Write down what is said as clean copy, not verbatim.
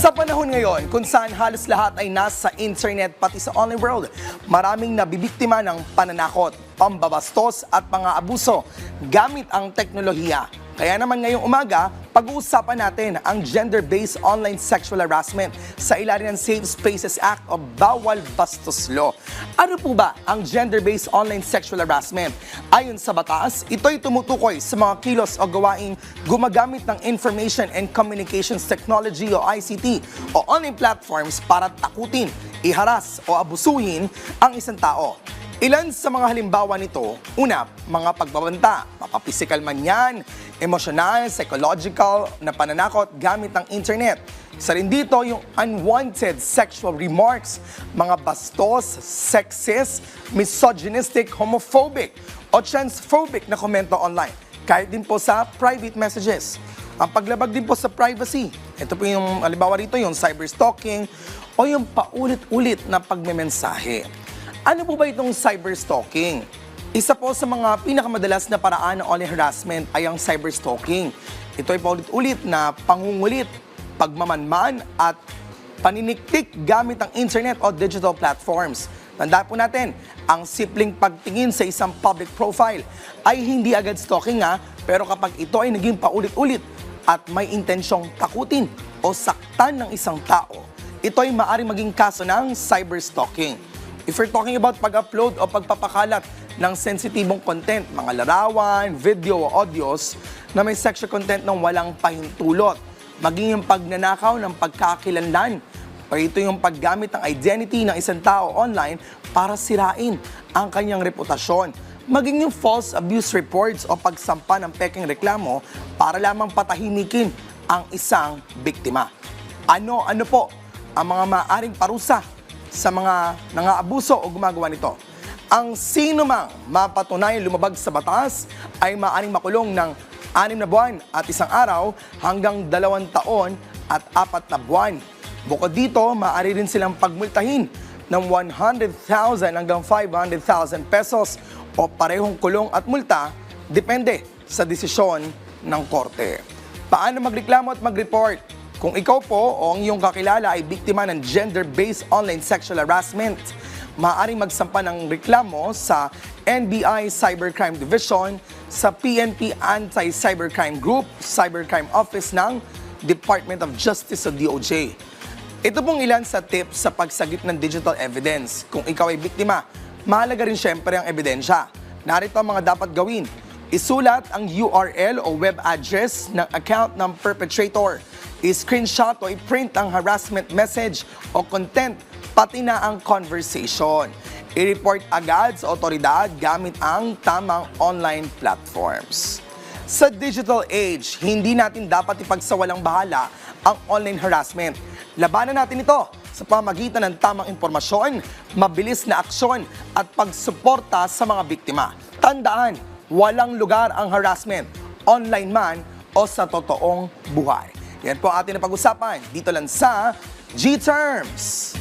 Sa panahon ngayon kung saan halos lahat ay nasa internet pati sa online world, maraming nabibiktima ng pananakot, pambabastos at mga abuso gamit ang teknolohiya. Kaya naman ngayong umaga, pag-uusapan natin ang gender-based online sexual harassment sa ilalim ng Safe Spaces Act o Bawal Bastos Law. Ano po ba ang gender-based online sexual harassment? Ayon sa batas, ito'y tumutukoy sa mga kilos o gawaing gumagamit ng Information and Communications Technology o ICT o online platforms para takutin, iharas o abusuhin ang isang tao. Ilan sa mga halimbawa nito, una, mga pagbabanta, mapapisikal man yan, emosyonal, psychological na pananakot gamit ng internet. Isa rin dito yung unwanted sexual remarks, mga bastos, sexist, misogynistic, homophobic o transphobic na komento online. Kahit din po sa private messages. Ang paglabag din po sa privacy. Ito po yung halimbawa rito, yung cyberstalking o yung paulit-ulit na pagmemensahe. Ano po ba itong cyberstalking? Isa po sa mga pinakamadalas na paraan ng online harassment ay ang cyberstalking. Ito ay paulit-ulit na pangungulit, pagmamanman at paniniktik gamit ang internet o digital platforms. Tandaan po natin, ang simpleng pagtingin sa isang public profile ay hindi agad stalking pero kapag ito ay naging paulit-ulit at may intensyong takutin o saktan ng isang tao, ito ay maaaring maging kaso ng cyberstalking. If we're talking about pag-upload o pagpapakalat ng sensitibong content, mga larawan, video o audios na may sexual content ng walang pahintulot, maging yung pagnanakaw ng pagkakakilanlan, o ito yung paggamit ng identity ng isang tao online para sirain ang kanyang reputasyon, maging yung false abuse reports o pagsampa ng peking reklamo para lamang patahimikin ang isang biktima. Ano po ang mga maaaring parusa sa mga nangaabuso o gumagawa nito? Ang sino mang mapatunayang lumabag sa batas ay maaaring makulong ng 6 na buwan at 1 araw hanggang 2 taon at 4 na buwan. Bukod dito, maaari rin silang pagmultahin ng 100,000 hanggang 500,000 pesos o parehong kulong at multa, depende sa desisyon ng korte. Paano magreklamo at mag-report? Kung ikaw po o ang iyong kakilala ay biktima ng gender-based online sexual harassment, maaaring magsampa ng reklamo sa NBI Cybercrime Division, sa PNP Anti-Cybercrime Group, Cybercrime Office ng Department of Justice o DOJ. Ito pong ilan sa tips sa pagsagip ng digital evidence. Kung ikaw ay biktima, mahalaga rin syempre ang ebidensya. Narito ang mga dapat gawin. Isulat ang URL o web address ng account ng perpetrator. I-screenshot o i-print ang harassment message o content, pati na ang conversation. I-report agad sa otoridad gamit ang tamang online platforms. Sa digital age, hindi natin dapat ipagsawalang bahala ang online harassment. Labanan natin ito sa pamagitan ng tamang impormasyon, mabilis na aksyon at pagsuporta sa mga biktima. Tandaan, walang lugar ang harassment, online man o sa totoong buhay. Yan po ating napag-usapan dito lang sa G-Terms.